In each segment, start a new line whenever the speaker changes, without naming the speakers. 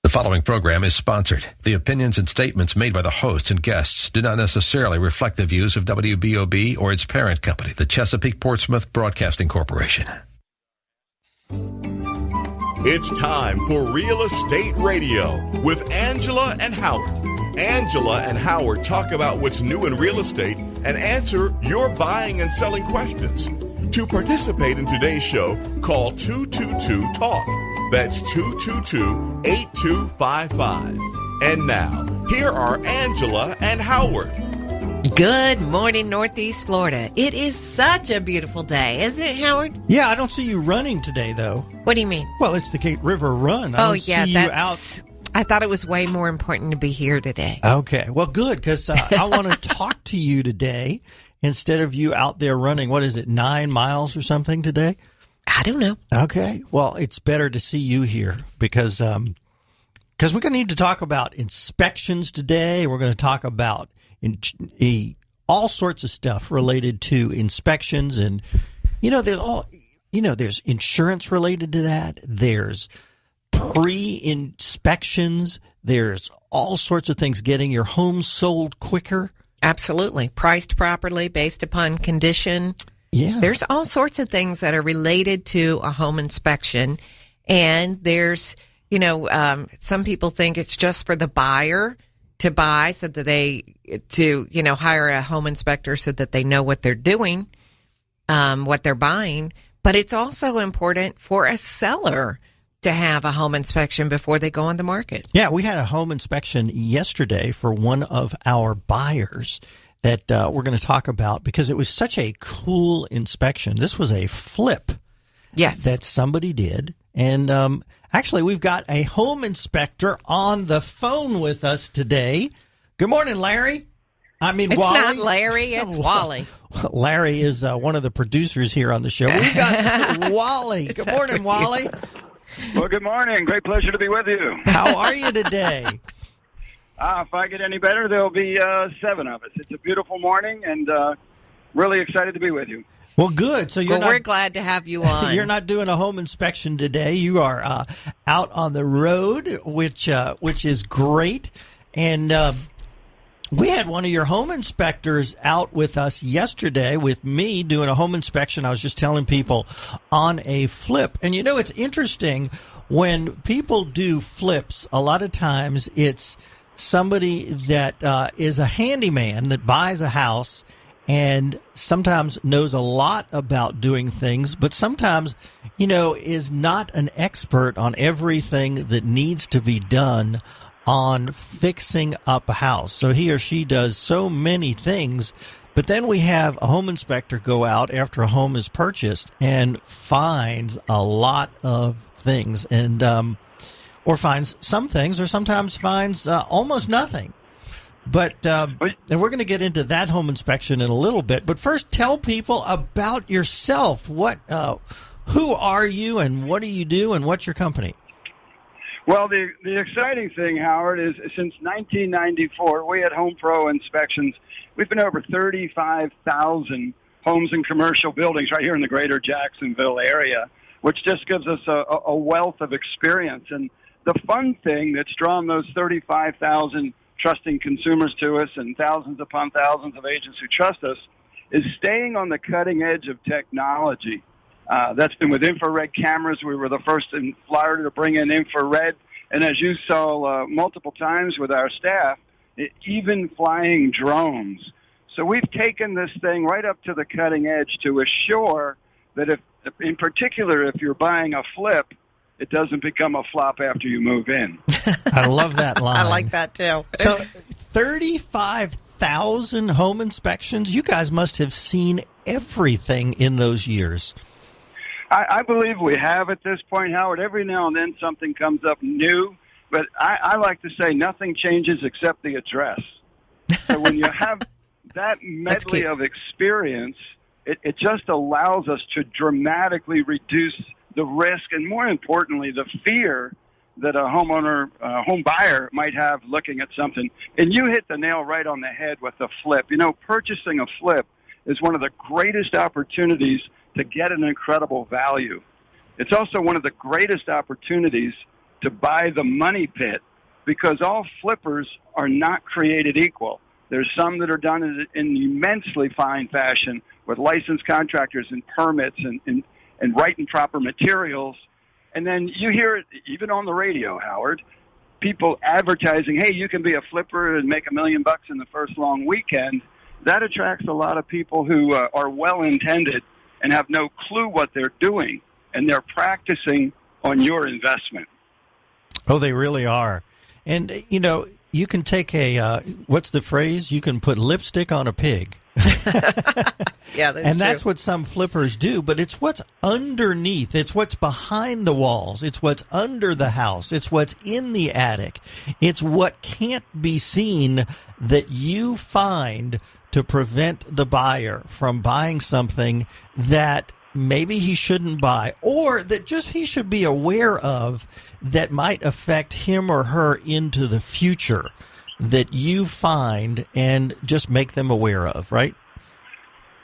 The following program is sponsored. The opinions and statements made by the hosts and guests do not necessarily reflect the views of WBOB or its parent company, the Chesapeake Portsmouth Broadcasting Corporation.
It's time for Real Estate Radio with Angela and Howard. Angela and Howard talk about what's new in real estate and answer your buying and selling questions. To participate in today's show, call 222-TALK. That's 222-8255. And now, here are Angela and Howard.
Good morning, Northeast Florida. It is such a beautiful day, isn't it, Howard?
Yeah, I don't see you running today, though.
What do you mean?
Well, it's the Kate River Run. I don't see you out.
I thought it was way more important to be here today.
Okay, well, good, because I want to talk to you today instead of you out there running. What is it, 9 miles or something today?
I don't know.
Okay, well, it's better to see you here because we're going to need to talk about inspections today. We're going to talk about all sorts of stuff related to inspections, and there's insurance related to that. There's pre-inspections. There's all sorts of things getting your home sold quicker.
Absolutely, priced properly based upon condition.
Yeah.
There's all sorts of things that are related to a home inspection. And there's, some people think it's just for the buyer to buy so that hire a home inspector so that they know what they're doing, what they're buying. But it's also important for a seller to have a home inspection before they go on the market.
Yeah, we had a home inspection yesterday for one of our buyers that we're going to talk about because it was such a cool inspection. This was a flip that somebody did. And actually, we've got a home inspector on the phone with us today. Good morning, Larry. Wally.
It's not Larry, it's Wally.
Larry is one of the producers here on the show. We've got Wally. Good morning, Wally.
Well, good morning. Great pleasure to be with you.
How are you today?
If I get any better, there'll be 7 of us. It's a beautiful morning, and really excited to be with you.
Well, good. So
we're glad to have you on.
You're not doing a home inspection today. You are out on the road, which is great. And we had one of your home inspectors out with us yesterday with me doing a home inspection. I was just telling people on a flip. And, it's interesting when people do flips, a lot of times it's somebody that is a handyman that buys a house and sometimes knows a lot about doing things, but sometimes, is not an expert on everything that needs to be done on fixing up a house. So he or she does so many things, but then we have a home inspector go out after a home is purchased and finds a lot of things and or finds some things, or sometimes finds almost nothing. But and we're going to get into that home inspection in a little bit. But first, tell people about yourself. Who are you, and what do you do, and what's your company?
Well, the exciting thing, Howard, is since 1994, we had Home Pro inspections. We've been over 35,000 homes and commercial buildings right here in the greater Jacksonville area, which just gives us a wealth of experience. And the fun thing that's drawn those 35,000 trusting consumers to us and thousands upon thousands of agents who trust us is staying on the cutting edge of technology. That's been with infrared cameras. We were the first in Florida to bring in infrared. And as you saw multiple times with our staff, even flying drones. So we've taken this thing right up to the cutting edge to assure that if you're buying a flip, it doesn't become a flop after you move in.
I love that line.
I like that, too.
So 35,000 home inspections. You guys must have seen everything in those years.
I believe we have at this point, Howard. Every now and then something comes up new, but I like to say nothing changes except the address. So when you have that medley of experience, it just allows us to dramatically reduce the risk and, more importantly, the fear that a homeowner, home buyer might have looking at something. And you hit the nail right on the head with the flip. Purchasing a flip is one of the greatest opportunities to get an incredible value. It's also one of the greatest opportunities to buy the money pit, because all flippers are not created equal. There's some that are done in immensely fine fashion with licensed contractors and permits and right and proper materials. And then you hear it even on the radio, Howard, people advertising, hey, you can be a flipper and make $1 million in the first long weekend. That attracts a lot of people who are well-intended and have no clue what they're doing, and they're practicing on your investment.
Oh, they really are. And, you know, you can take what's the phrase? You can put lipstick on a pig.
Yeah,
that's what some flippers do, but it's what's underneath. It's what's behind the walls. It's what's under the house. It's what's in the attic. It's what can't be seen that you find to prevent the buyer from buying something that maybe he shouldn't buy, or that just he should be aware of that might affect him or her into the future, that you find and just make them aware of, right?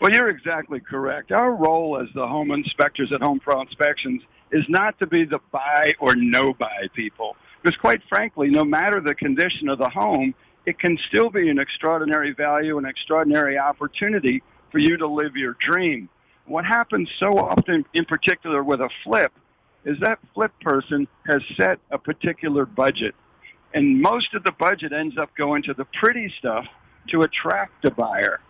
Well, you're exactly correct. Our role as the home inspectors at Home Pro Inspections is not to be the buy or no buy people. Because quite frankly, no matter the condition of the home, it can still be an extraordinary value, an extraordinary opportunity for you to live your dream. What happens so often, in particular with a flip, is that flip person has set a particular budget. And most of the budget ends up going to the pretty stuff to attract a buyer.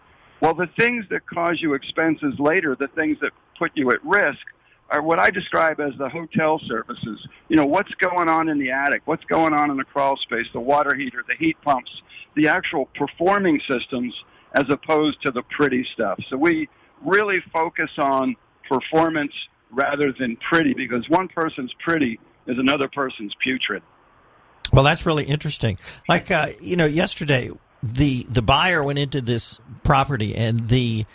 Well, the things that cause you expenses later, the things that put you at risk, are what I describe as the hotel services. You know, what's going on in the attic, what's going on in the crawl space, the water heater, the heat pumps, the actual performing systems, as opposed to the pretty stuff. So we really focus on performance rather than pretty, because one person's pretty is another person's putrid.
Well, that's really interesting. Like, yesterday, the buyer went into this property, and the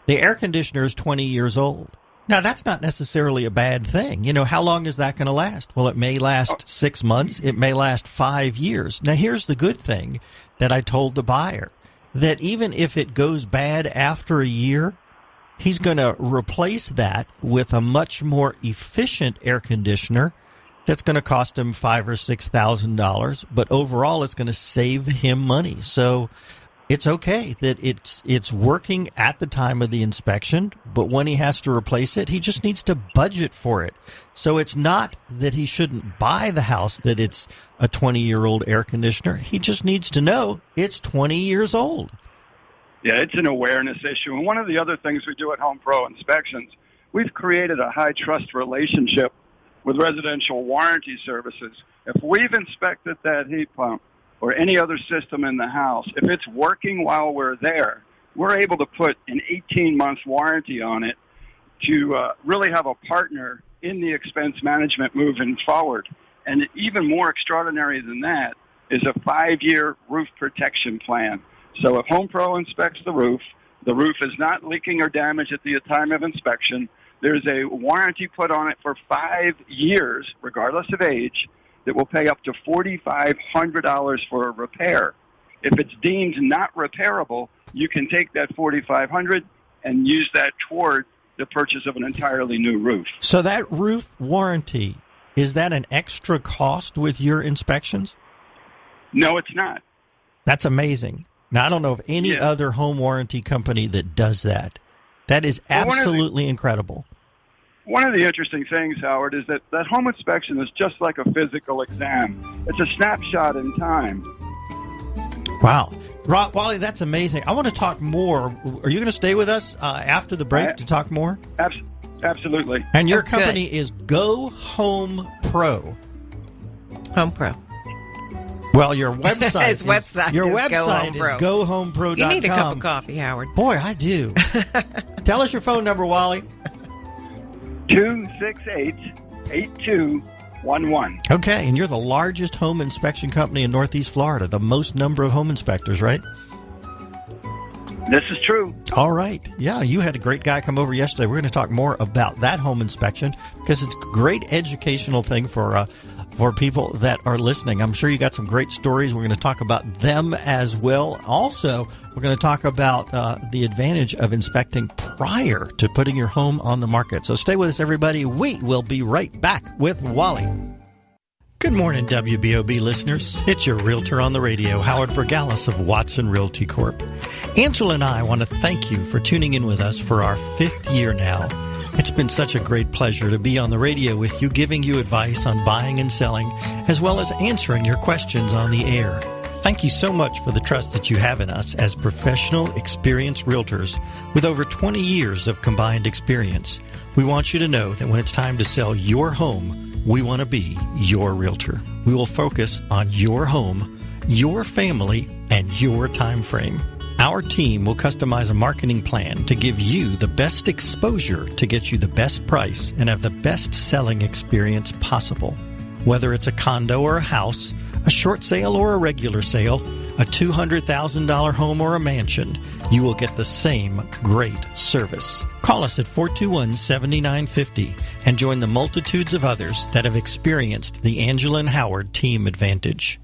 air conditioner is 20 years old. Now, that's not necessarily a bad thing. You know, how long is that going to last? Well, it may last 6 months. It may last 5 years. Now, here's the good thing that I told the buyer, that even if it goes bad after a year, he's going to replace that with a much more efficient air conditioner that's going to cost him $5,000 or $6,000, but overall it's going to save him money. So it's okay that it's working at the time of the inspection, but when he has to replace it, he just needs to budget for it. So it's not that he shouldn't buy the house that it's a 20-year-old air conditioner. He just needs to know it's 20 years old.
Yeah, it's an awareness issue. And one of the other things we do at Home Pro Inspections, we've created a high-trust relationship with residential warranty services. If we've inspected that heat pump or any other system in the house, if it's working while we're there, we're able to put an 18-month warranty on it to really have a partner in the expense management moving forward. And even more extraordinary than that is a 5-year roof protection plan. So if Home Pro inspects the roof is not leaking or damaged at the time of inspection, there's a warranty put on it for 5 years, regardless of age, that will pay up to $4,500 for a repair. If it's deemed not repairable, you can take that $4,500 and use that toward the purchase of an entirely new roof.
So that roof warranty, is that an extra cost with your inspections?
No, it's not.
That's amazing. Now, I don't know of any other home warranty company that does that. That is absolutely incredible.
One of the interesting things, Howard, is that home inspection is just like a physical exam. It's a snapshot in time.
Wow. Wally, that's amazing. I want to talk more. Are you going to stay with us after the break to talk more?
Absolutely.
And your company is Go Home Pro.
Home Pro.
Well, your website
is
GoHomePro.com.
You need a cup of coffee, Howard.
Boy, I do. Tell us your phone number, Wally.
268-8211.
Okay, and you're the largest home inspection company in Northeast Florida, the most number of home inspectors, right?
This is true.
All right. Yeah, you had a great guy come over yesterday. We're going to talk more about that home inspection because it's a great educational thing for people that are listening. I'm sure you got some great stories. We're going to talk about them as well. Also, we're going to talk about the advantage of inspecting prior to putting your home on the market. So stay with us, everybody. We will be right back with Wally. Good morning, WBOB listeners. It's your realtor on the radio, Howard Vergalis of Watson Realty Corp. Angela and I want to thank you for tuning in with us for our 5th year now. It's been such a great pleasure to be on the radio with you, giving you advice on buying and selling, as well as answering your questions on the air. Thank you so much for the trust that you have in us as professional, experienced realtors with over 20 years of combined experience. We want you to know that when it's time to sell your home, we want to be your realtor. We will focus on your home, your family, and your time frame. Our team will customize a marketing plan to give you the best exposure to get you the best price and have the best selling experience possible. Whether it's a condo or a house, a short sale or a regular sale, a $200,000 home or a mansion, you will get the same great service. Call us at 421-7950 and join the multitudes of others that have experienced the Angela and Howard team advantage.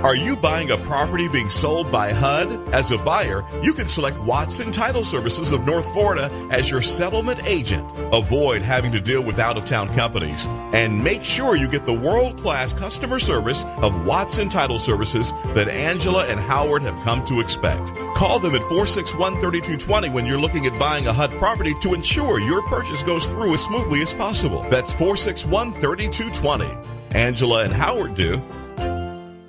Are you buying a property being sold by HUD? As a buyer, you can select Watson Title Services of North Florida as your settlement agent. Avoid having to deal with out-of-town companies. And make sure you get the world-class customer service of Watson Title Services that Angela and Howard have come to expect. Call them at 461-3220 when you're looking at buying a HUD property to ensure your purchase goes through as smoothly as possible. That's 461-3220. Angela and Howard do.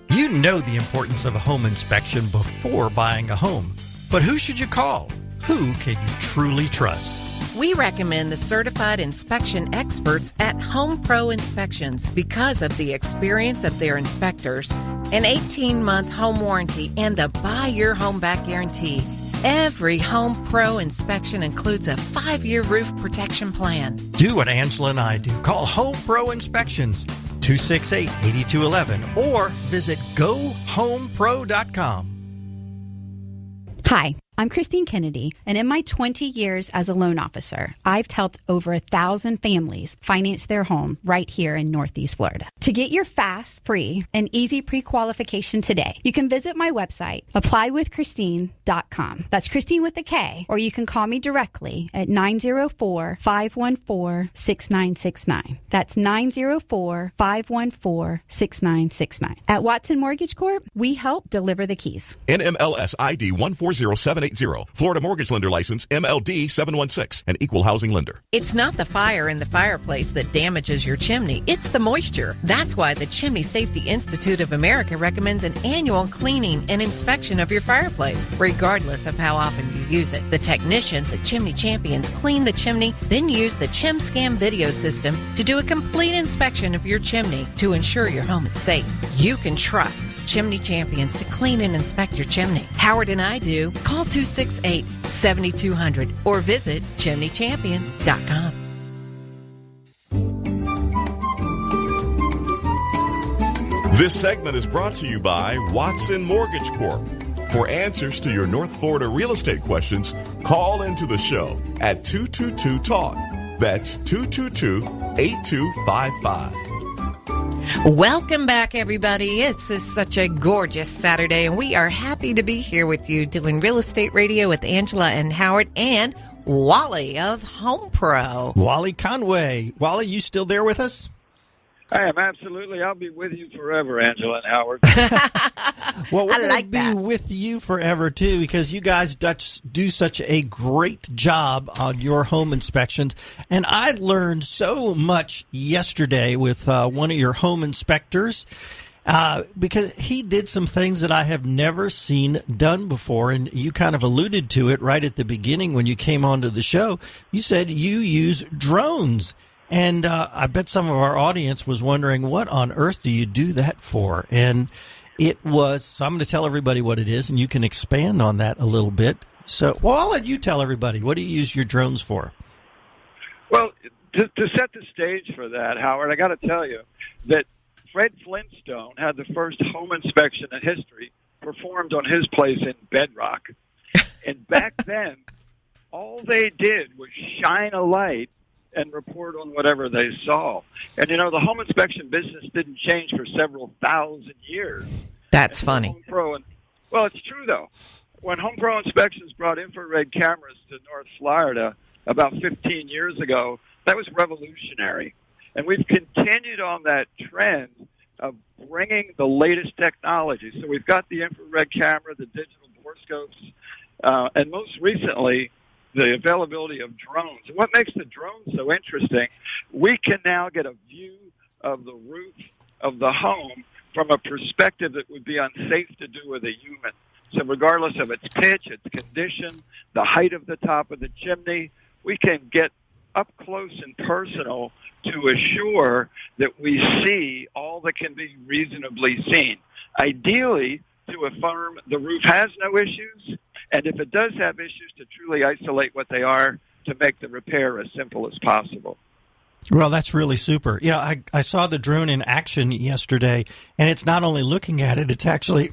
You know the importance of a home inspection before buying a home. But who should you call? Who can you truly trust?
We recommend the certified inspection experts at Home Pro Inspections because of the experience of their inspectors, an 18-month home warranty, and the Buy Your Home Back guarantee. Every Home Pro inspection includes a 5-year roof protection plan.
Do what Angela and I do. Call Home Pro Inspections, 268-8211, or visit GoHomePro.com.
Hi, I'm Christine Kennedy, and in my 20 years as a loan officer, I've helped over 1,000 families finance their home right here in Northeast Florida. To get your fast, free, and easy pre-qualification today, you can visit my website, applywithchristine.com. That's Christine with a K, or you can call me directly at 904-514-6969. That's 904-514-6969. At Watson Mortgage Corp, we help deliver the keys.
NMLS ID 140780. Florida Mortgage Lender License MLD 716. An equal housing lender.
It's not the fire in the fireplace that damages your chimney. It's the moisture. That's why the Chimney Safety Institute of America recommends an annual cleaning and inspection of your fireplace, regardless of how often you use it. The technicians at Chimney Champions clean the chimney, then use the ChimScam video system to do a complete inspection of your chimney to ensure your home is safe. You can trust Chimney Champions to clean and inspect your chimney. Howard and I do. Call 268-7200 or visit chimneychampions.com.
This segment is brought to you by Watson Mortgage Corp. For answers to your North Florida real estate questions, call into the show at 222-TALK. That's 222-8255.
Welcome back, everybody. It's such a gorgeous Saturday, and we are happy to be here with you doing Real Estate Radio with Angela and Howard and Wally of Home Pro.
Wally Conway. Wally, you still there with us?
I am, absolutely. I'll be with you forever, Angela and Howard.
Well, we're
I
going to be with you forever, too, because you guys do such a great job on your home inspections. And I learned so much yesterday with one of your home inspectors because he did some things that I have never seen done before. And you kind of alluded to it right at the beginning when you came onto the show. You said you use drones. And I bet some of our audience was wondering, what on earth do you do that for? And it was, so I'm going to tell everybody what it is, and you can expand on that a little bit. So, well, I'll let you tell everybody. What do you use your drones for?
Well, to set the stage for that, Howard, I got to tell you that Fred Flintstone had the first home inspection in history performed on his place in Bedrock. And back then, all they did was shine a light and report on whatever they saw. And, you know, the home inspection business didn't change for several thousand years.
That's funny.
Home Pro well, it's true, though. When Home Pro Inspections brought infrared cameras to North Florida about 15 years ago, that was revolutionary. And we've continued on that trend of bringing the latest technology. So we've got the infrared camera, the digital borescopes, and most recently, the availability of drones. And what makes the drones so interesting, we can now get a view of the roof of the home from a perspective that would be unsafe to do with a human. So regardless of its pitch, its condition, the height of the top of the chimney, we can get up close and personal to assure that we see all that can be reasonably seen. Ideally, to affirm the roof has no issues, and if it does have issues, to truly isolate what they are to make the repair as simple as possible.
Well, that's really super. Yeah, I saw the drone in action yesterday, and it's not only looking at it, it's actually,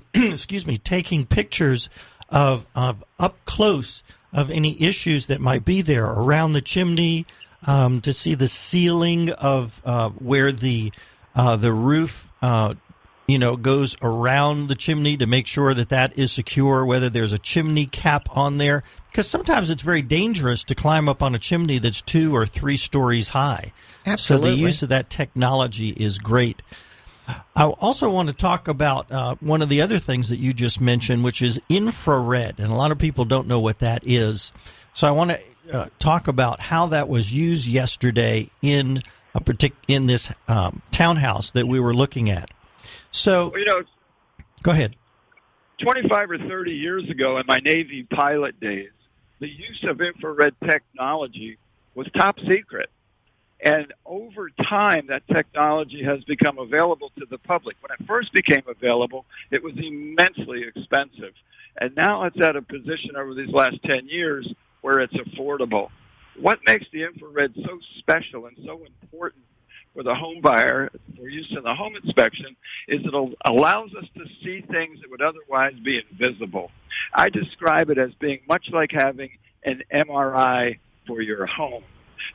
taking pictures of up close of any issues that might be there around the chimney, to see the ceiling of where the roof goes around the chimney to make sure that is secure, whether there's a chimney cap on there. Because sometimes it's very dangerous to climb up on a chimney that's 2 or 3 stories high.
Absolutely.
So the use of that technology is great. I also want to talk about one of the other things that you just mentioned, which is infrared. And a lot of people don't know what that is. So I want to talk about how that was used yesterday in this townhouse that we were looking at. So, go ahead.
25 or 30 years ago in my Navy pilot days, the use of infrared technology was top secret. And over time, that technology has become available to the public. When it first became available, it was immensely expensive. And now it's at a position over these last 10 years where it's affordable. What makes the infrared so special and so important for the home buyer for use in the home inspection is it allows us to see things that would otherwise be invisible. I describe it as being much like having an MRI for your home.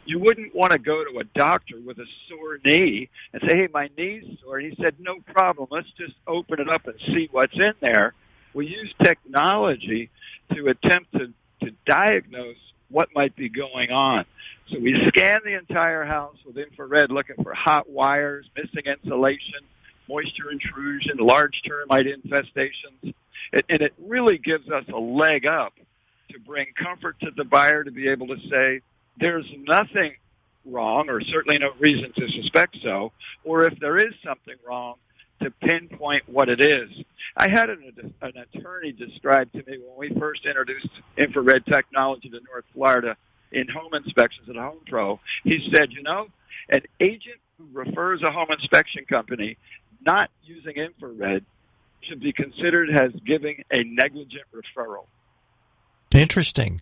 You wouldn't want to go to a doctor with a sore knee and say, hey, my knee's sore. And he said, no problem. Let's just open it up and see what's in there. We use technology to attempt to diagnose what might be going on. So we scan the entire house with infrared, looking for hot wires, missing insulation, moisture intrusion, large termite infestations. And it really gives us a leg up to bring comfort to the buyer to be able to say, there's nothing wrong, or certainly no reason to suspect so, or if there is something wrong, to pinpoint what it is. I had an attorney describe to me when we first introduced infrared technology to North Florida in home inspections at Home Pro. He said, an agent who refers a home inspection company not using infrared should be considered as giving a negligent referral.
Interesting.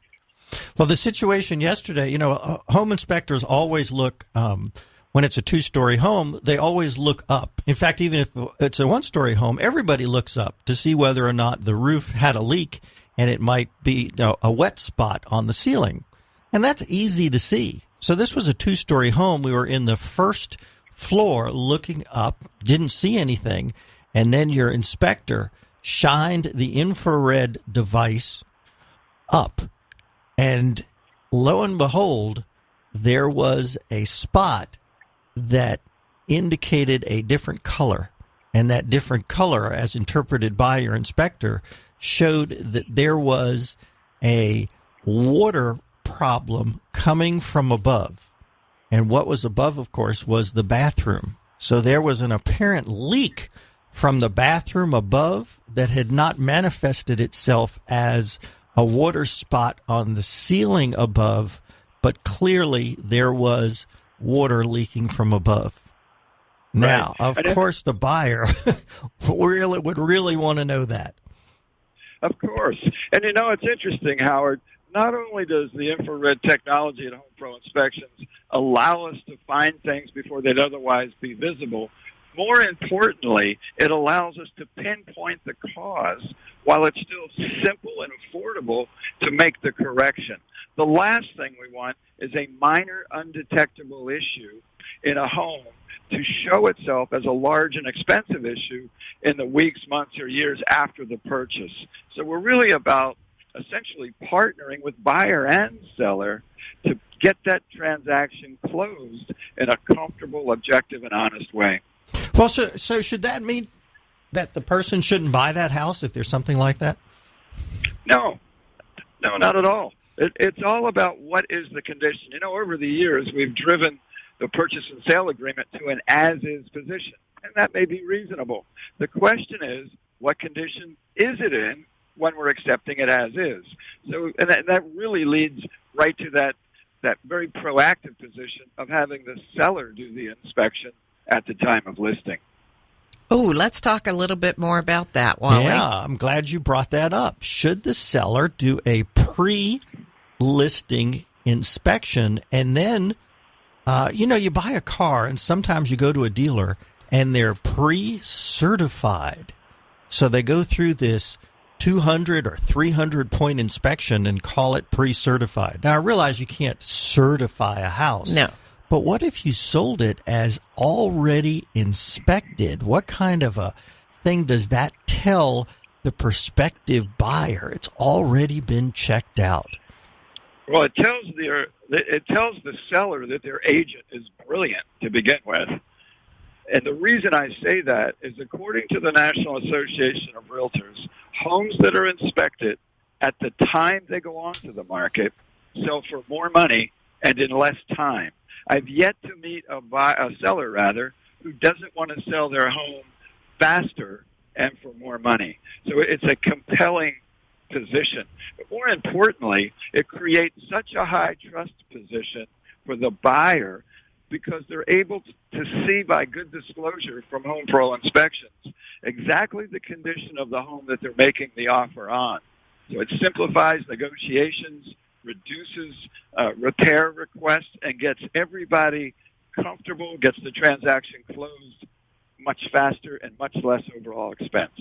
Well, the situation yesterday, home inspectors always look, when it's a 2-story home, they always look up. In fact, even if it's a 1-story home, everybody looks up to see whether or not the roof had a leak and it might be a wet spot on the ceiling. And that's easy to see. So this was a 2-story home. We were in the first floor looking up, didn't see anything, and then your inspector shined the infrared device up. And lo and behold, there was a spot that indicated a different color. And that different color, as interpreted by your inspector, showed that there was a water problem coming from above. And what was above, of course, was the bathroom. So there was an apparent leak from the bathroom above that had not manifested itself as a water spot on the ceiling above, but clearly there was water leaking from above. Now, of course, the buyer would really want to know that.
Of course. And it's interesting, Howard. Not only does the infrared technology at Home Pro Inspections allow us to find things before they'd otherwise be visible, more importantly, it allows us to pinpoint the cause while it's still simple and affordable to make the correction. The last thing we want is a minor undetectable issue in a home to show itself as a large and expensive issue in the weeks, months, or years after the purchase. So we're really about essentially partnering with buyer and seller to get that transaction closed in a comfortable, objective, and honest way.
Well, so should that mean that the person shouldn't buy that house if there's something like that?
No, not at all. It's all about what is the condition. Over the years, we've driven the purchase and sale agreement to an as-is position, and that may be reasonable. The question is, what condition is it in when we're accepting it as is? So, and that really leads right to that very proactive position of having the seller do the inspection at the time of listing.
Oh, let's talk a little bit more about that, Wally.
Yeah, I'm glad you brought that up. Should the seller do a pre-listing inspection and then, you buy a car and sometimes you go to a dealer and they're pre-certified. So they go through this 200 or 300 point inspection and call it pre-certified. Now, I realize you can't certify a house.
No.
But what if you sold it as already inspected? What kind of a thing does that tell the prospective buyer? It's already been checked out.
Well, it tells the seller that their agent is brilliant to begin with. And the reason I say that is, according to the National Association of Realtors, homes that are inspected at the time they go onto the market sell for more money and in less time. I've yet to meet a seller who doesn't want to sell their home faster and for more money. So it's a compelling position. But more importantly, it creates such a high trust position for the buyer because they're able to see by good disclosure from Home Pro Inspections exactly the condition of the home that they're making the offer on. So it simplifies negotiations, reduces repair requests, and gets everybody comfortable, gets the transaction closed much faster and much less overall expense.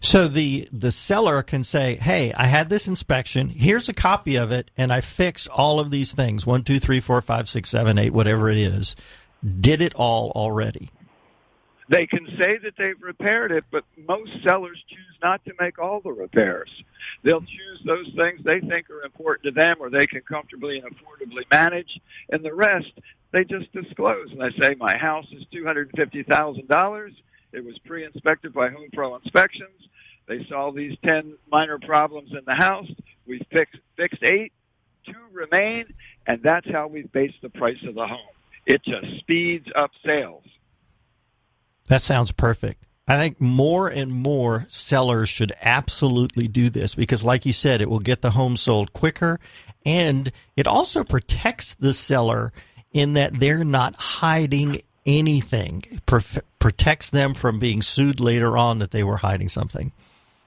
So the seller can say, hey, I had this inspection. Here's a copy of it, and I fixed all of these things, 1, 2, 3, 4, 5, 6, 7, 8, whatever it is. Did it all already.
They can say that they've repaired it, but most sellers choose not to make all the repairs. They'll choose those things they think are important to them or they can comfortably and affordably manage, and the rest they just disclose. And they say, my house is $250,000. It was pre-inspected by Home Pro Inspections. They saw these 10 minor problems in the house. We fixed 8, 2 remain, and that's how we base the price of the home. It just speeds up sales.
That sounds perfect. I think more and more sellers should absolutely do this because, like you said, it will get the home sold quicker, and it also protects the seller in that they're not hiding anything. Protects them from being sued later on that they were hiding something.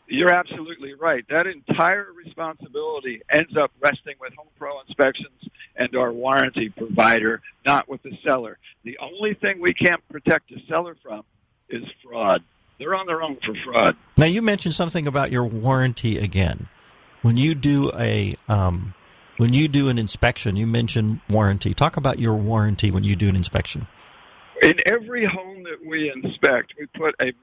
You're absolutely right. That entire responsibility ends up resting with Home Pro Inspections and our warranty provider, not with the seller. The only thing we can't protect the seller from is fraud. They're on their own for fraud.
Now, you mentioned something about your warranty again. When you do an inspection, you mentioned warranty. Talk about your warranty when you do an inspection.
In every home that we inspect, we put a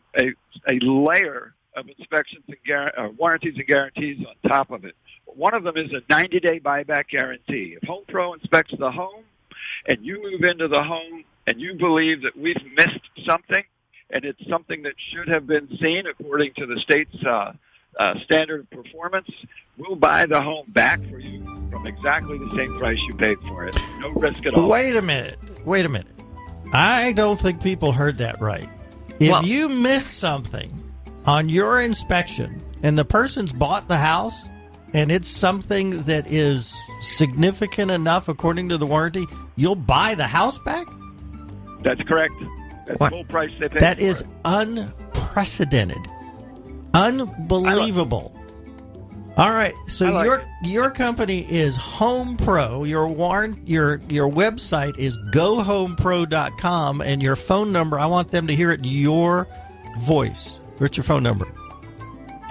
layer of inspections and warranties and guarantees on top of it. One of them is a 90-day buyback guarantee. If Home Pro inspects the home and you move into the home and you believe that we've missed something and it's something that should have been seen according to the state's standard of performance, we'll buy the home back for you from exactly the same price you paid for it. No risk at all.
Wait a minute. I don't think people heard that right. If you miss something on your inspection and the person's bought the house and it's something that is significant enough according to the warranty, you'll buy the house back?
That's correct. That's the full price they paid.
That is unprecedented. Unbelievable. All right, so your company is Home Pro. Your website is gohomepro.com, and your phone number, I want them to hear it in your voice. What's your phone number?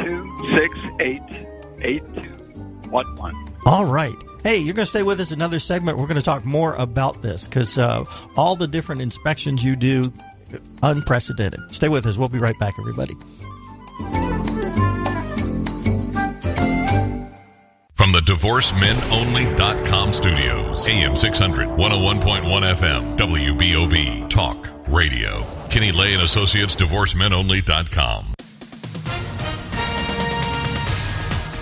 268-8211.
All right. Hey, you're going to stay with us another segment. We're going to talk more about this because all the different inspections you do, unprecedented. Stay with us. We'll be right back, everybody.
From the DivorceMenOnly.com studios. AM 600, 101.1 FM, WBOB, Talk Radio. Kenny Lay and Associates, DivorceMenOnly.com.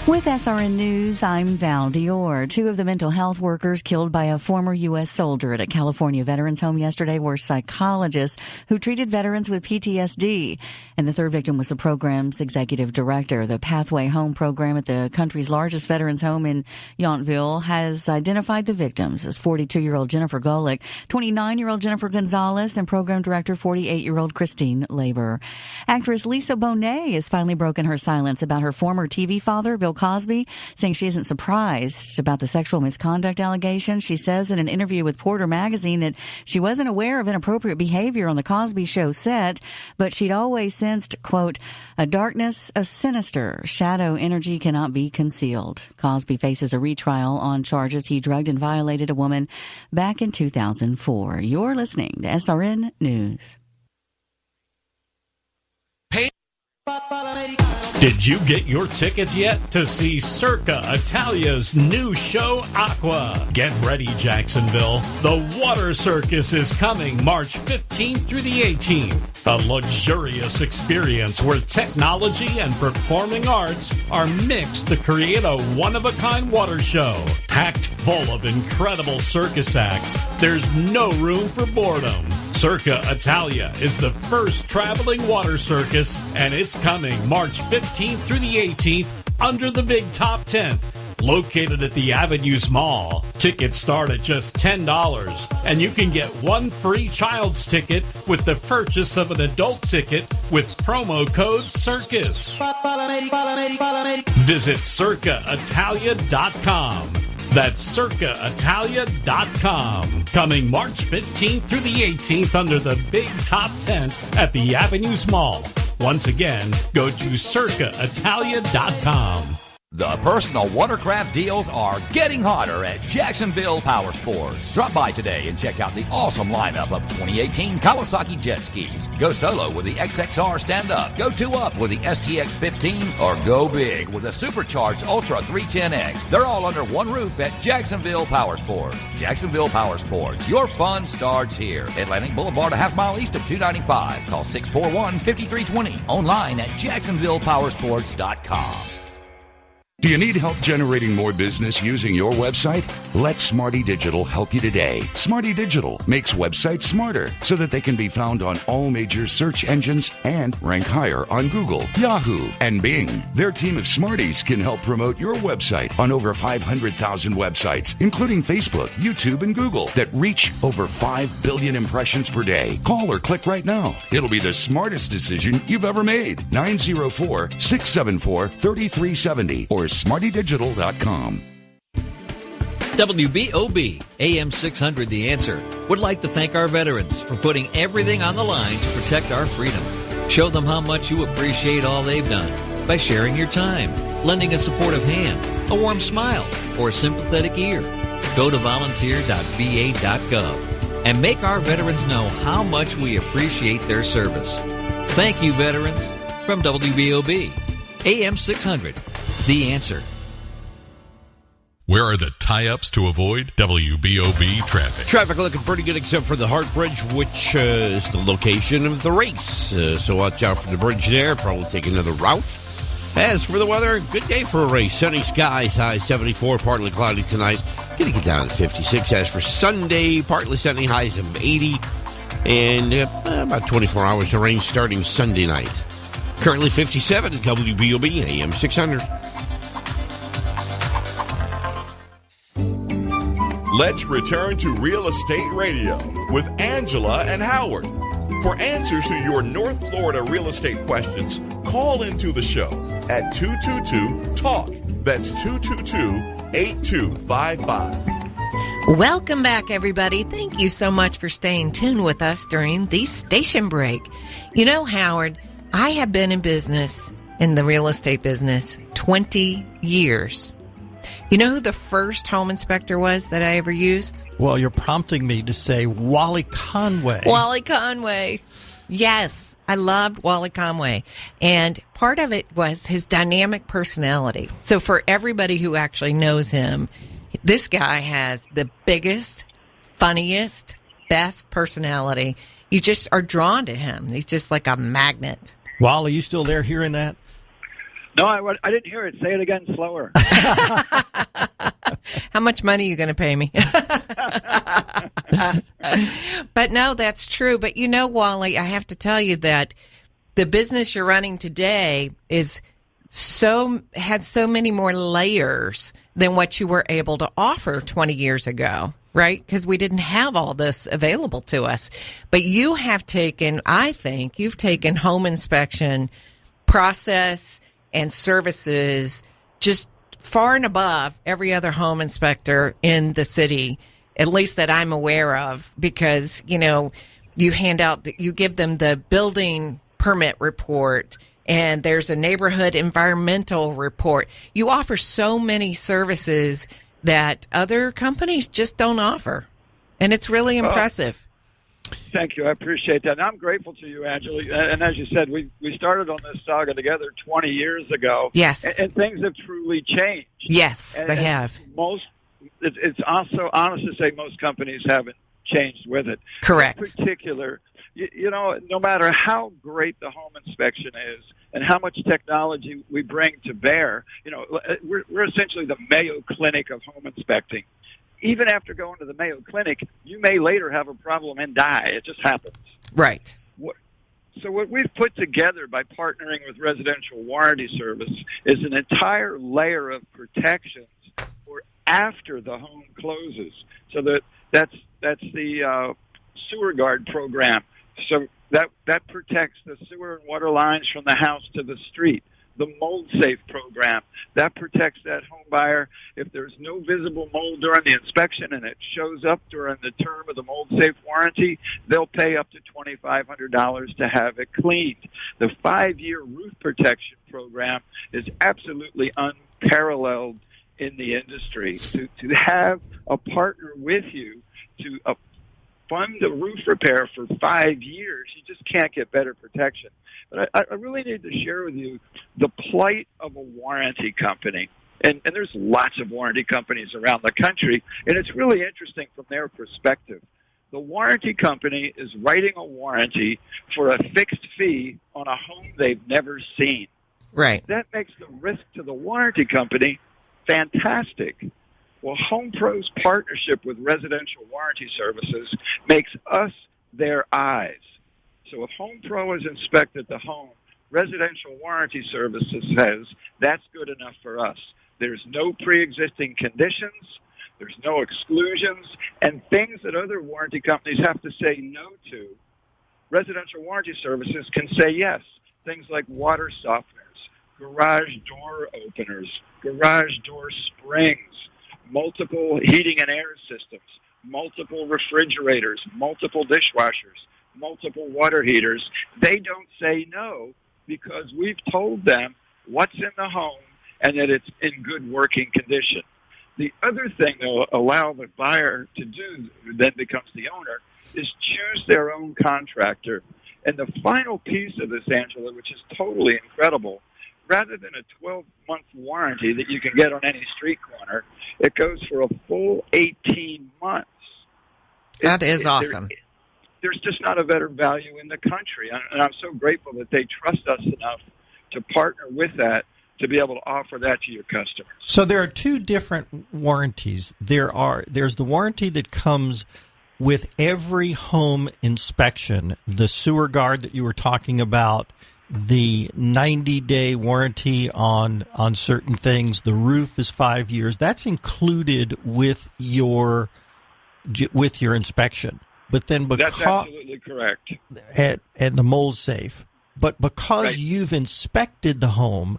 With SRN News, I'm Val Dior. Two of the mental health workers killed by a former U.S. soldier at a California veterans home yesterday were psychologists who treated veterans with PTSD. And the third victim was the program's executive director. The Pathway Home program at the country's largest veterans home in Yountville has identified the victims as 42-year-old Jennifer Golick, 29-year-old Jennifer Gonzalez, and program director 48-year-old Christine Labor. Actress Lisa Bonet has finally broken her silence about her former TV father, Bill Cosby, saying she isn't surprised about the sexual misconduct allegations. She says in an interview with Porter magazine that she wasn't aware of inappropriate behavior on the Cosby Show set, but she'd always sensed, quote, a darkness, a sinister shadow energy cannot be concealed. Cosby faces a retrial on charges he drugged and violated a woman back in 2004. You're listening to SRN News.
Did you get your tickets yet to see Circa Italia's new show, Aqua? Get ready, Jacksonville. The Water Circus is coming March 15th through the 18th. A luxurious experience where technology and performing arts are mixed to create a one-of-a-kind water show. Packed full of incredible circus acts, there's no room for boredom. Circa Italia is the first traveling water circus, and it's coming March 15th through the 18th under the Big Top Tent, located at the Avenues Mall. Tickets start at just $10, and you can get one free child's ticket with the purchase of an adult ticket with promo code CIRCUS. Visit CircaItalia.com. That's CircaItalia.com. Coming March 15th through the 18th under the Big Top Tent at the Avenues Mall. Once again, go to CircaItalia.com.
The personal watercraft deals are getting hotter at Jacksonville Power Sports. Drop by today and check out the awesome lineup of 2018 Kawasaki jet skis. Go solo with the XXR stand-up, go two-up with the STX 15, or go big with the supercharged Ultra 310X. They're all under one roof at Jacksonville Power Sports. Jacksonville Power Sports, your fun starts here. Atlantic Boulevard, a half mile east of 295. Call 641-5320. Online at JacksonvillePowersports.com.
Do you need help generating more business using your website? Let Smarty Digital help you today. Smarty Digital makes websites smarter so that they can be found on all major search engines and rank higher on Google, Yahoo, and Bing. Their team of smarties can help promote your website on over 500,000 websites, including Facebook, YouTube, and Google, that reach over 5 billion impressions per day. Call or click right now. It'll be the smartest decision you've ever made. 904-674-3370 or smartydigital.com.
WBOB AM 600 The Answer would like to thank our veterans for putting everything on the line to protect our freedom. Show them how much you appreciate all they've done by sharing your time, lending a supportive hand, a warm smile, or a sympathetic ear. Go to volunteer.va.gov and make our veterans know how much we appreciate their service. Thank you, veterans. From WBOB AM 600 The Answer.
Where are the tie-ups to avoid? WBOB traffic.
Traffic looking pretty good except for the Hart Bridge, which is the location of the race. So watch out for the bridge there. Probably take another route. As for the weather, good day for a race. Sunny skies, high 74, partly cloudy tonight. Going to get down to 56. As for Sunday, partly sunny, highs of 80. And about 24 hours of rain starting Sunday night. Currently 57 at WBOB AM 600.
Let's return to Real Estate Radio with Angela and Howard. For answers to your North Florida real estate questions, call into the show at 222-TALK. That's 222-8255.
Welcome back, everybody. Thank you so much for staying tuned with us during the station break. You know, Howard, I have been in business, in the real estate business, 20 years. You know who the first home inspector was that I ever used?
Well, you're prompting me to say Wally Conway.
Wally Conway. Yes, I loved Wally Conway. And part of it was his dynamic personality. So for everybody who actually knows him, this guy has the biggest, funniest, best personality. You just are drawn to him. He's just like a magnet.
Wally, you still there hearing that?
No, I didn't hear it. Say it again slower.
How much money are you going to pay me? But no, that's true. But you know, Wally, I have to tell you that the business you're running today has so many more layers than what you were able to offer 20 years ago, right? Because we didn't have all this available to us. But you have taken, I think, you've taken home inspection process and services just far and above every other home inspector in the city, at least that I'm aware of, because, you know, you give them the building permit report and there's a neighborhood environmental report. You offer so many services that other companies just don't offer. And it's really impressive.
Thank you. I appreciate that. And I'm grateful to you, Angela. And as you said, we started on this saga together 20 years ago.
Yes.
And things have truly changed.
Yes, they have.
It's also honest to say most companies haven't changed with it.
Correct.
In particular, you know, no matter how great the home inspection is and how much technology we bring to bear, you know, we're essentially the Mayo Clinic of home inspecting. Even after going to the Mayo Clinic, you may later have a problem and die. It just happens.
Right.
So what we've put together by partnering with Residential Warranty Service is an entire layer of protections for after the home closes. So that's the Sewer Guard program. So that protects the sewer and water lines from the house to the street. The Mold Safe program, that protects that home buyer. If there's no visible mold during the inspection and it shows up during the term of the Mold Safe warranty, they'll pay up to $2,500 to have it cleaned. The 5-year roof protection program is absolutely unparalleled in the industry. To have a partner with you to fund the roof repair for 5 years, you just can't get better protection. But I really need to share with you the plight of a warranty company. And there's lots of warranty companies around the country, and it's really interesting from their perspective. The warranty company is writing a warranty for a fixed fee on a home they've never seen.
Right.
That makes the risk to the warranty company fantastic. Well, HomePro's partnership with Residential Warranty Services makes us their eyes. So if HomePro has inspected the home, Residential Warranty Services says that's good enough for us. There's no pre-existing conditions, there's no exclusions, and things that other warranty companies have to say no to, Residential Warranty Services can say yes. Things like water softeners, garage door openers, garage door springs, multiple heating and air systems, multiple refrigerators, multiple dishwashers, multiple water heaters. They don't say no because we've told them what's in the home and that it's in good working condition. The other thing they'll allow the buyer to do, who then becomes the owner, is choose their own contractor. And the final piece of this, Angela, which is totally incredible, rather than a 12-month warranty that you can get on any street corner, it goes for a full 18 months.
That is awesome.
There's just not a better value in the country. And I'm so grateful that they trust us enough to partner with that to be able to offer that to your customers.
So there are two different warranties. There's the warranty that comes with every home inspection, the Sewer Guard that you were talking about, the 90-day warranty on certain things. The roof is 5 years. That's included with your inspection. But then
that's absolutely correct.
And the Mold Safe. But because you've inspected the home,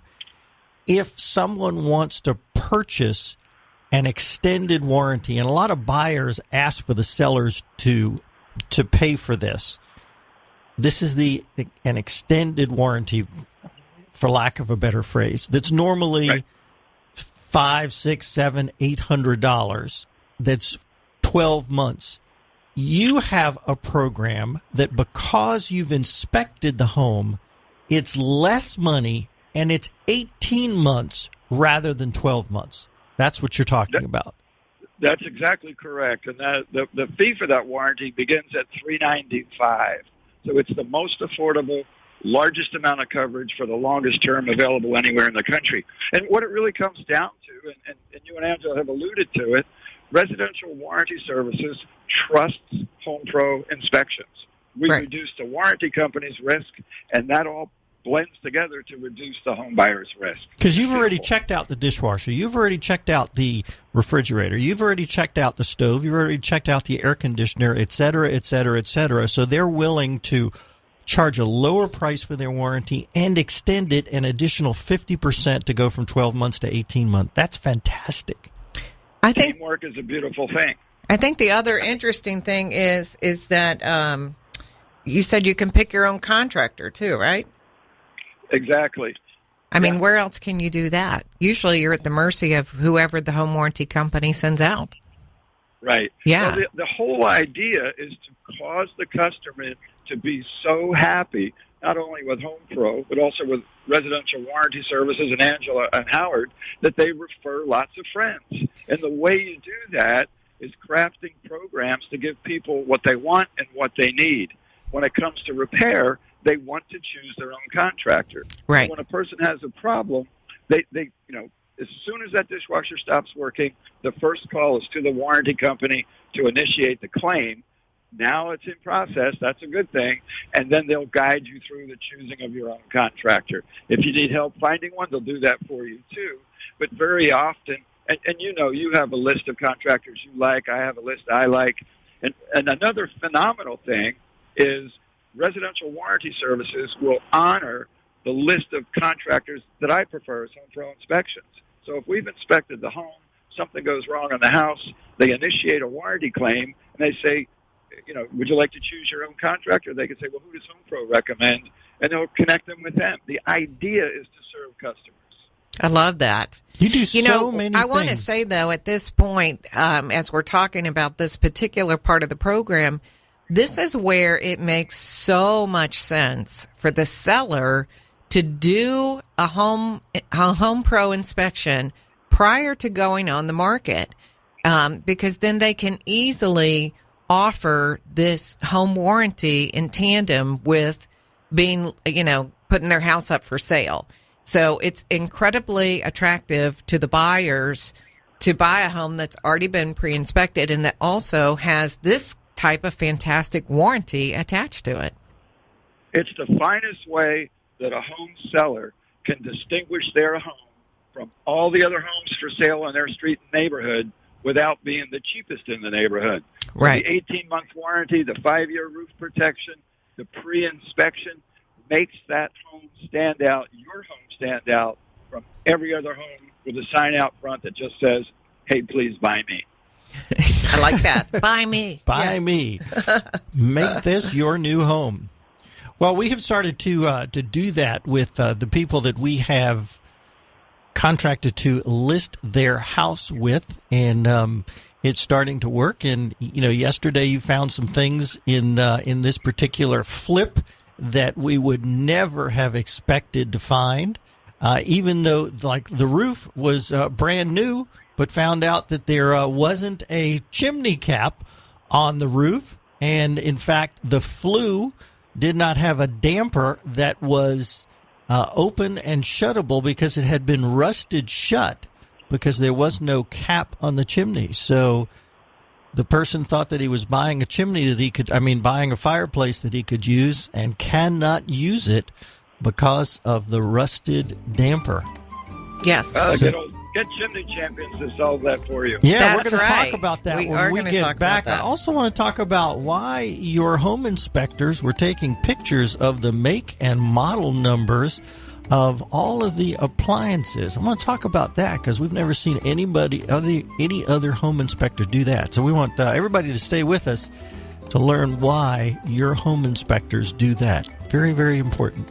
if someone wants to purchase an extended warranty, and a lot of buyers ask for the sellers to pay for this. This is an extended warranty, for lack of a better phrase, that's normally $500, $600, $700, $800. That's 12 months. you have a program that because you've inspected the home, it's less money and it's 18 months rather than 12 months. That's what you're talking about.
That's exactly correct. And the fee for that warranty begins at $395. So it's the most affordable, largest amount of coverage for the longest term available anywhere in the country. And what it really comes down to, and you and Angela have alluded to it, Residential Warranty Services trusts Home Pro inspections. We reduce the warranty company's risk, and that all blends together to reduce the home buyer's risk.
Because you've already checked out the dishwasher, you've already checked out the refrigerator, you've already checked out the stove, you've already checked out the air conditioner, et cetera, et cetera, et cetera. So they're willing to charge a lower price for their warranty and extend it an additional 50% to go from 12 months to 18 months. That's fantastic.
I think
teamwork is a beautiful thing.
I think the other interesting thing is that you said you can pick your own contractor too, right?
Exactly.
I mean, where else can you do that? Usually you're at the mercy of whoever the home warranty company sends out.
Right.
Yeah.
Well, the whole idea is to cause the customer to be so happy, not only with Home Pro, but also with Residential Warranty Services and Angela and Howard, that they refer lots of friends. And the way you do that is crafting programs to give people what they want and what they need. When it comes to repair, they want to choose their own contractor.
Right.
When a person has a problem, they as soon as that dishwasher stops working, the first call is to the warranty company to initiate the claim. Now it's in process. That's a good thing. And then they'll guide you through the choosing of your own contractor. If you need help finding one, they'll do that for you too. But very often, and you have a list of contractors you like. I have a list I like. And another phenomenal thing is Residential Warranty Services will honor the list of contractors that I prefer as Home Pro inspections. So if we've inspected the home, something goes wrong on the house, they initiate a warranty claim, and they say, would you like to choose your own contractor? They can say, well, who does Home Pro recommend? And they'll connect them with them. The idea is to serve customers.
I love that.
You do so many things.
I want to say, though, at this point, as we're talking about this particular part of the program, this is where it makes so much sense for the seller to do a Home Pro inspection prior to going on the market, because then they can easily offer this home warranty in tandem with being, putting their house up for sale. So it's incredibly attractive to the buyers to buy a home that's already been pre-inspected and that also has this type of fantastic warranty attached to it.
It's the finest way that a home seller can distinguish their home from all the other homes for sale in their street and neighborhood without being the cheapest in the neighborhood.
Right.
The 18-month warranty, the 5-year roof protection, the pre-inspection makes that home stand out, your home stand out from every other home with a sign out front that just says, hey, please buy me.
I like that. Buy me.
Buy me. Make this your new home. Well, we have started to do that with the people that we have contracted to list their house with, and it's starting to work. And yesterday you found some things in this particular flip that we would never have expected to find, even though the roof was brand new, but found out that there wasn't a chimney cap on the roof, and in fact the flue did not have a damper that was open and shuttable because it had been rusted shut because there was no cap on the chimney. So the person thought that he was buying a chimney buying a fireplace that he could use, and cannot use it because of the rusted damper.
Yes.
Get Chimney Champions to solve that for you.
Yeah,
That's
we're going to
right.
talk about that
We
when
are
we
gonna
get
talk
back.
about that.
I also want to talk about why your home inspectors were taking pictures of the make and model numbers of all of the appliances. I'm going to talk about that because we've never seen any other home inspector do that. So we want everybody to stay with us to learn why your home inspectors do that. Very, very important.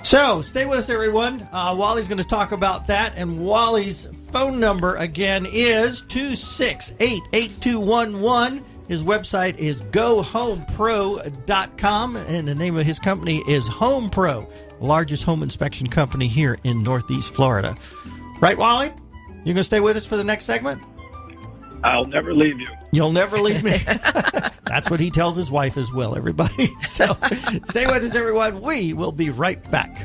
So stay with us, everyone. Wally's going to talk about that, and Wally's phone number again is 268-8211. His website is GoHomePro.com, and the name of his company is Home Pro, the largest home inspection company here in Northeast Florida. Right, Wally? You going to stay with us for the next segment?
I'll never leave you.
You'll never leave me. That's what he tells his wife as well, everybody. So stay with us, everyone. We will be right back.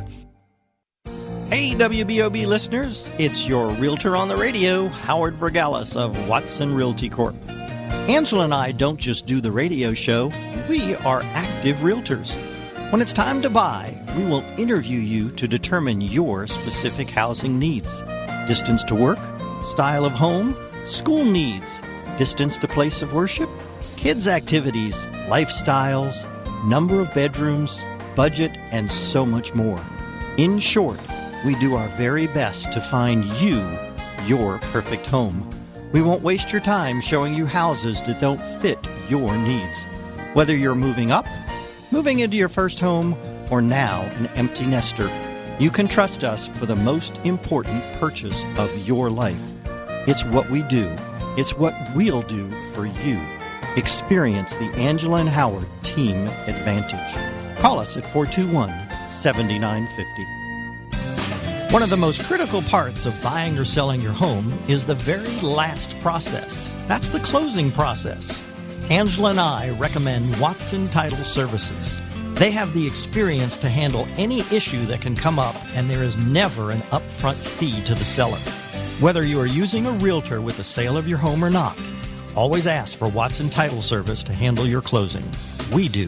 Hey, WBOB listeners. It's your realtor on the radio, Howard Vergalis of Watson Realty Corp. Angela and I don't just do the radio show. We are active realtors. When it's time to buy, we will interview you to determine your specific housing needs. Distance to work, style of home, school needs, distance to place of worship, kids' activities, lifestyles, number of bedrooms, budget, and so much more. In short, we do our very best to find you your perfect home. We won't waste your time showing you houses that don't fit your needs. Whether you're moving up, moving into your first home, or now an empty nester, you can trust us for the most important purchase of your life. It's what we do. It's what we'll do for you. Experience the Angela and Howard Team Advantage. Call us at 421-7950. One of the most critical parts of buying or selling your home is the very last process. That's the closing process. Angela and I recommend Watson Title Services. They have the experience to handle any issue that can come up, and there is never an upfront fee to the seller. Whether you are using a realtor with the sale of your home or not, always ask for Watson Title Service to handle your closing. We do.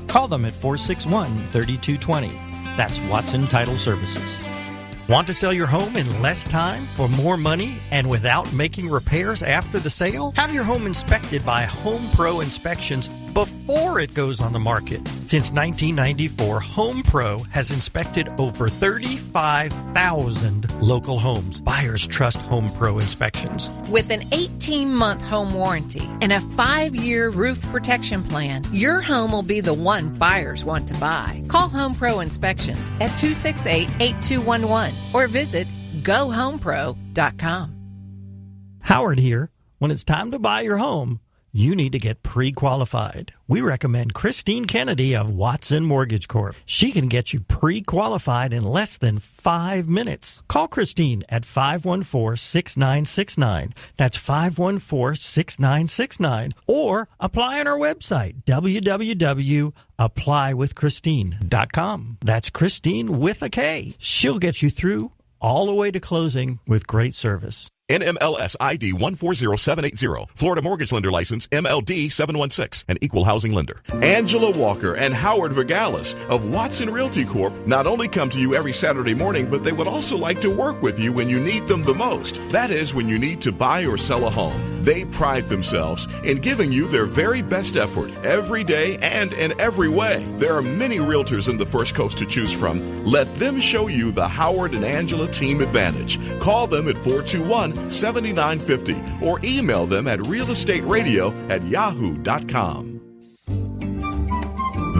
Call them at 461-3220. That's Watson Title Services. Want to sell your home in less time for more money and without making repairs after the sale? Have your home inspected by Home Pro Inspections before it goes on the market. Since 1994, Home Pro has inspected over 35,000 local homes. Buyers trust Home Pro Inspections.
With an 18-month home warranty and a 5-year roof protection plan, your home will be the one buyers want to buy. Call Home Pro Inspections at 268-8211 or visit GoHomePro.com.
Howard here. When it's time to buy your home, you need to get pre-qualified. We recommend Christine Kennedy of Watson Mortgage Corp. She can get you pre-qualified in less than 5 minutes. Call Christine at 514-6969. That's 514-6969. Or apply on our website, www.applywithchristine.com. That's Christine with a K. She'll get you through all the way to closing with great service.
NMLS ID 140780. Florida Mortgage Lender License MLD 716. An equal housing lender. Angela Walker and Howard Vergalis of Watson Realty Corp. not only come to you every Saturday morning, but they would also like to work with you when you need them the most. That is, when you need to buy or sell a home. They pride themselves in giving you their very best effort every day and in every way. There are many realtors in the First Coast to choose from. Let them show you the Howard and Angela Team Advantage. Call them at 421-7950 or email them at realestateradio@yahoo.com.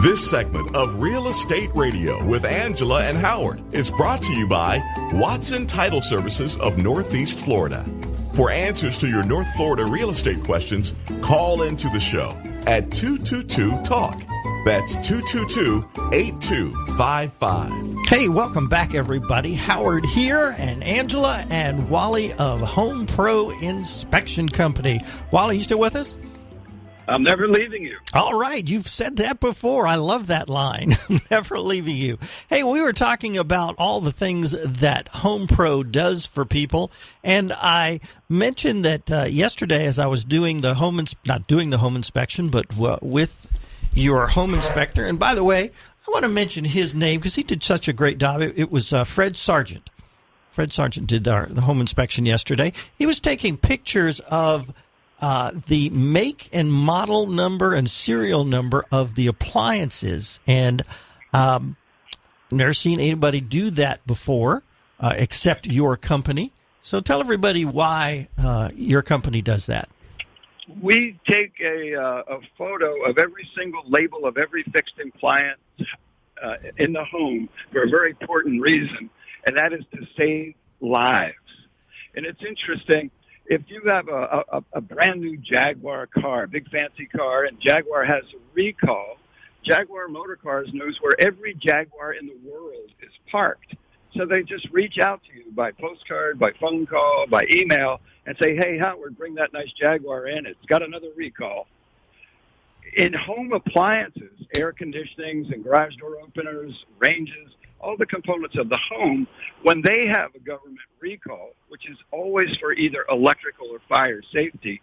This segment of Real Estate Radio with Angela and Howard is brought to you by Watson Title Services of Northeast Florida. For answers to your North Florida real estate questions, call into the show at 222-TALK. That's 222-8255.
Hey, welcome back, everybody. Howard here, and Angela and Wally of Home Pro Inspection Company. Wally, you still with us?
I'm never leaving you.
All right. You've said that before. I love that line. Never leaving you. Hey, we were talking about all the things that Home Pro does for people. And I mentioned that yesterday as I was doing the not doing the home inspection, but with your home inspector. And by the way, I want to mention his name because he did such a great job. It was Fred Sargent. Fred Sargent did the home inspection yesterday. He was taking pictures of the make and model number and serial number of the appliances. And never seen anybody do that before except your company. So tell everybody why your company does that.
We take a photo of every single label of every fixed appliance in the home for a very important reason, and that is to save lives. And it's interesting. if you have a brand new Jaguar car, big fancy car, and Jaguar has a recall, Jaguar Motor Cars knows where every Jaguar in the world is parked. So they just reach out to you by postcard, by phone call, by email, and say, hey, Howard, bring that nice Jaguar in. It's got another recall. In home appliances, air conditionings and garage door openers, ranges, all the components of the home, when they have a government recall, which is always for either electrical or fire safety,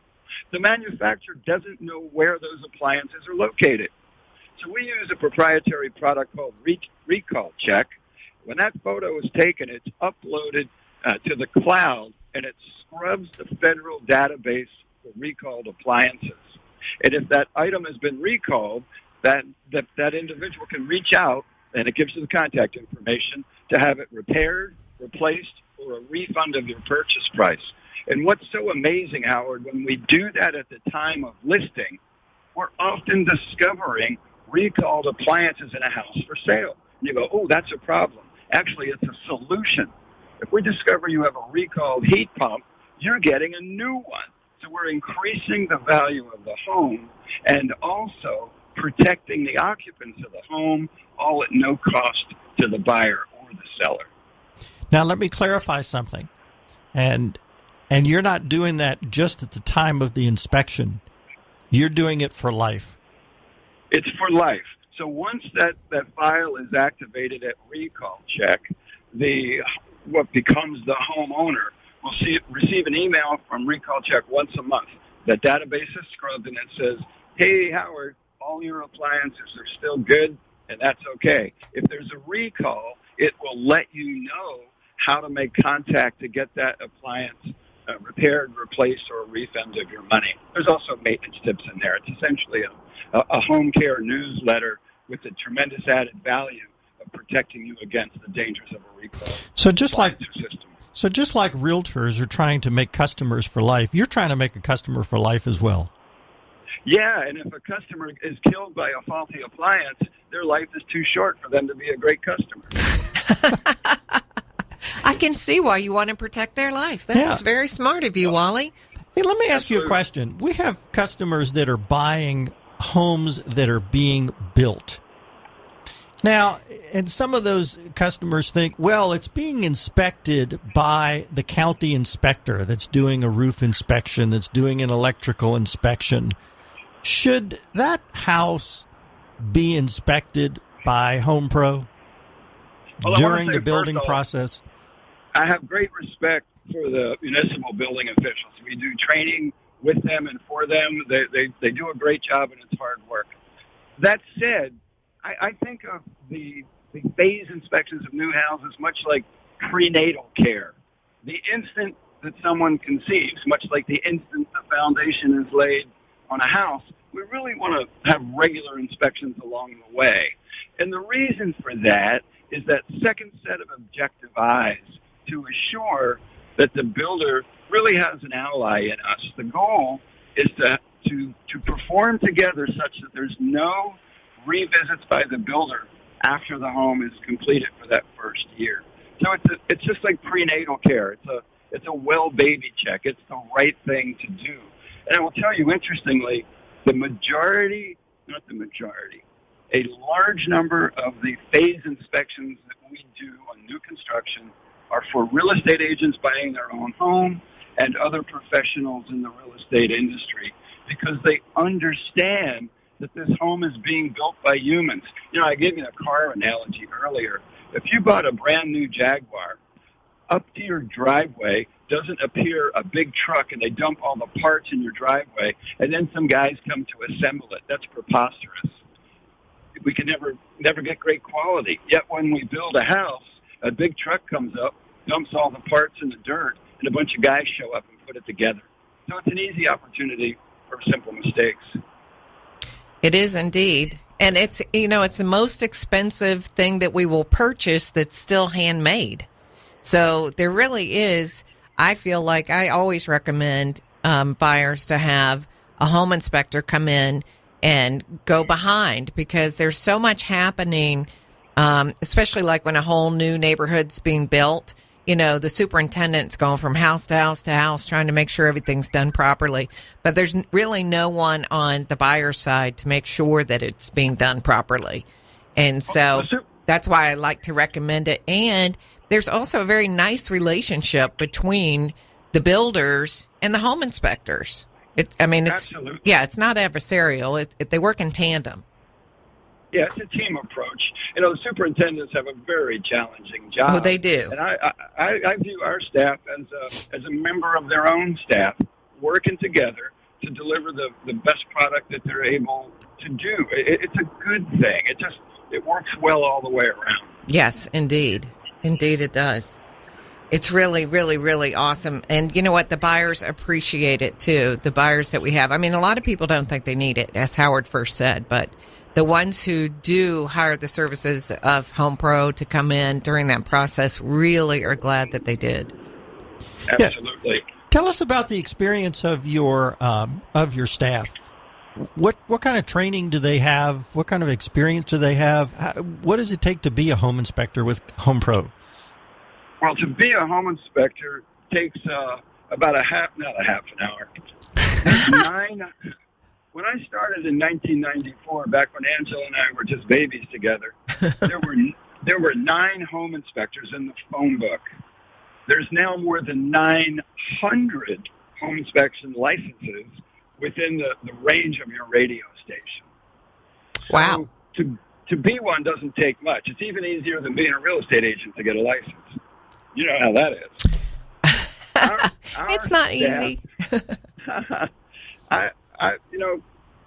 the manufacturer doesn't know where those appliances are located. So we use a proprietary product called Recall Check. When that photo is taken, it's uploaded to the cloud, and it scrubs the federal database for recalled appliances. And if that item has been recalled, that individual can reach out, and it gives you the contact information to have it repaired, replaced, or a refund of your purchase price. And what's so amazing, Howard, when we do that at the time of listing, we're often discovering recalled appliances in a house for sale. You go, oh, that's a problem. Actually, it's a solution. If we discover you have a recalled heat pump, you're getting a new one. So we're increasing the value of the home and also protecting the occupants of the home, all at no cost to the buyer or the seller.
Now, let me clarify something. And you're not doing that just at the time of the inspection. You're doing it for life.
It's for life. So once that file is activated at Recall Check, what becomes the homeowner will receive an email from Recall Check once a month. The database is scrubbed and it says, hey, Howard, all your appliances are still good, and that's okay. If there's a recall, it will let you know how to make contact to get that appliance repaired, replaced, or a refund of your money. There's also maintenance tips in there. It's essentially a home care newsletter with a tremendous added value of protecting you against the dangers of a recall.
So just like realtors are trying to make customers for life, you're trying to make a customer for life as well.
Yeah, and if a customer is killed by a faulty appliance, their life is too short for them to be a great customer.
I can see why you want to protect their life. That's very smart of you, Wally.
Hey, let me ask you a question. We have customers that are buying homes that are being built. Now, and some of those customers think, well, it's being inspected by the county inspector that's doing a roof inspection, that's doing an electrical inspection. Should that house be inspected by Home Pro during the building process?
I have great respect for the municipal building officials. We do training with them and for them. They do a great job, and it's hard work. That said, I think of the phase inspections of new houses much like prenatal care. The instant that someone conceives, much like the instant the foundation is laid on a house, we really want to have regular inspections along the way. And the reason for that is that second set of objective eyes to assure that the builder really has an ally in us. The goal is to perform together such that there's no revisits by the builder after the home is completed for that first year. So it's just like prenatal care. It's a well baby check. It's the right thing to do. And I will tell you, interestingly, a large number of the phase inspections that we do on new construction are for real estate agents buying their own home and other professionals in the real estate industry, because they understand that this home is being built by humans. You know, I gave you a car analogy earlier. If you bought a brand new Jaguar, up to your driveway doesn't appear a big truck and they dump all the parts in your driveway and then some guys come to assemble it. That's preposterous. We can never get great quality. Yet when we build a house, a big truck comes up, dumps all the parts in the dirt, and a bunch of guys show up and put it together. So it's an easy opportunity for simple mistakes.
It is indeed. And it's the most expensive thing that we will purchase that's still handmade. So there really is, I feel like I always recommend buyers to have a home inspector come in and go behind, because there's so much happening, especially like when a whole new neighborhood's being built. the superintendent's going from house to house to house trying to make sure everything's done properly. But there's really no one on the buyer's side to make sure that it's being done properly. And so that's why I like to recommend it. And there's also a very nice relationship between the builders and the home inspectors.
Absolutely.
It's not adversarial. They work in tandem.
Yeah, it's a team approach. The superintendents have a very challenging job.
Oh, they do.
And I view our staff as a member of their own staff, working together to deliver the best product that they're able to do. It's a good thing. It works well all the way around.
Yes, indeed. Indeed it does. It's really, really, really awesome. And you know what? The buyers appreciate it, too, the buyers that we have. I mean, a lot of people don't think they need it, as Howard first said, but the ones who do hire the services of Home Pro to come in during that process really are glad that they did.
Absolutely.
Yeah. Tell us about the experience of your staff. What kind of training do they have? What kind of experience do they have? What does it take to be a home inspector with Home Pro?
Well, to be a home inspector takes about not a half an hour. When I started in 1994, back when Angela and I were just babies together, there were 9 home inspectors in the phone book. There's now more than 900 home inspection licenses within the range of your radio station.
Wow.
So to be one doesn't take much. It's even easier than being a real estate agent to get a license. You know how that is.
It's not easy.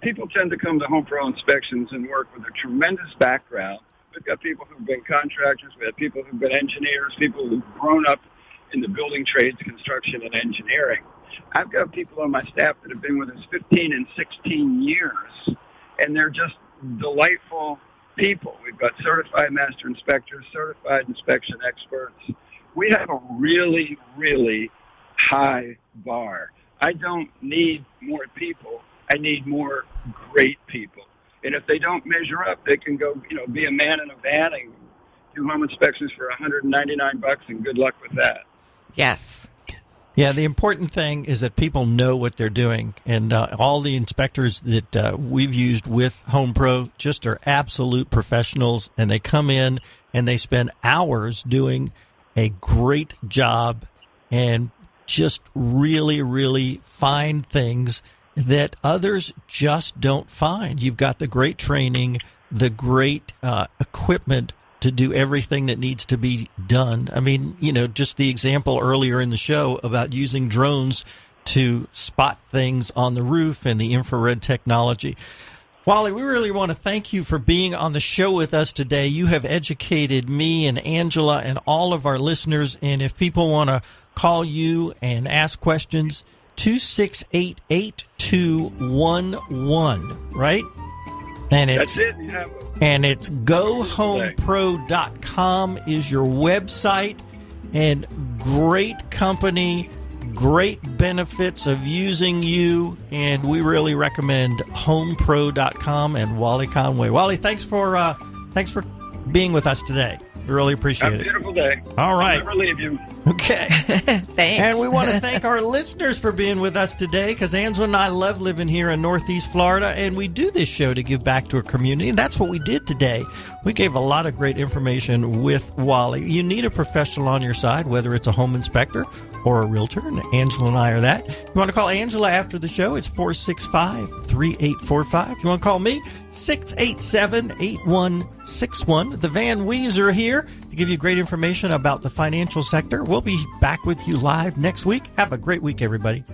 People tend to come to Home Pro inspections and work with a tremendous background. We've got people who've been contractors. We have people who've been engineers, people who've grown up in the building trades, construction, and engineering. I've got people on my staff that have been with us 15 and 16 years, and they're just delightful people. We've got certified master inspectors, certified inspection experts. We have a really, really high bar. I don't need more people. I need more great people. And if they don't measure up, they can go, be a man in a van and do home inspections for $199, and good luck with that.
Yes.
Yeah, the important thing is that people know what they're doing, and all the inspectors that we've used with Home Pro just are absolute professionals, and they come in and they spend hours doing a great job and just really, really find things that others just don't find. You've got the great training, the great equipment to do everything that needs to be done. I mean, just the example earlier in the show about using drones to spot things on the roof and the infrared technology. Wally, we really want to thank you for being on the show with us today. You have educated me and Angela and all of our listeners. And if people want to call you and ask questions, 268-8211, right? And
That's it.
And it's gohomepro.com is your website, and great company, great benefits of using you, and we really recommend homepro.com and Wally Conway. Wally, thanks for being with us today. We really appreciate it.
Have a beautiful day.
All right.
I'll never leave you.
Okay.
Thanks.
And we want to thank our listeners for being with us today, because Angela and I love living here in Northeast Florida, and we do this show to give back to our community, and that's what we did today. We gave a lot of great information with Wally. You need a professional on your side, whether it's a home inspector or a realtor, and Angela and I are that. You want to call Angela after the show, it's 465-3845. You want to call me, 687-8161. The Van Weezer here to give you great information about the financial sector. We'll be back with you live next week. Have a great week, everybody.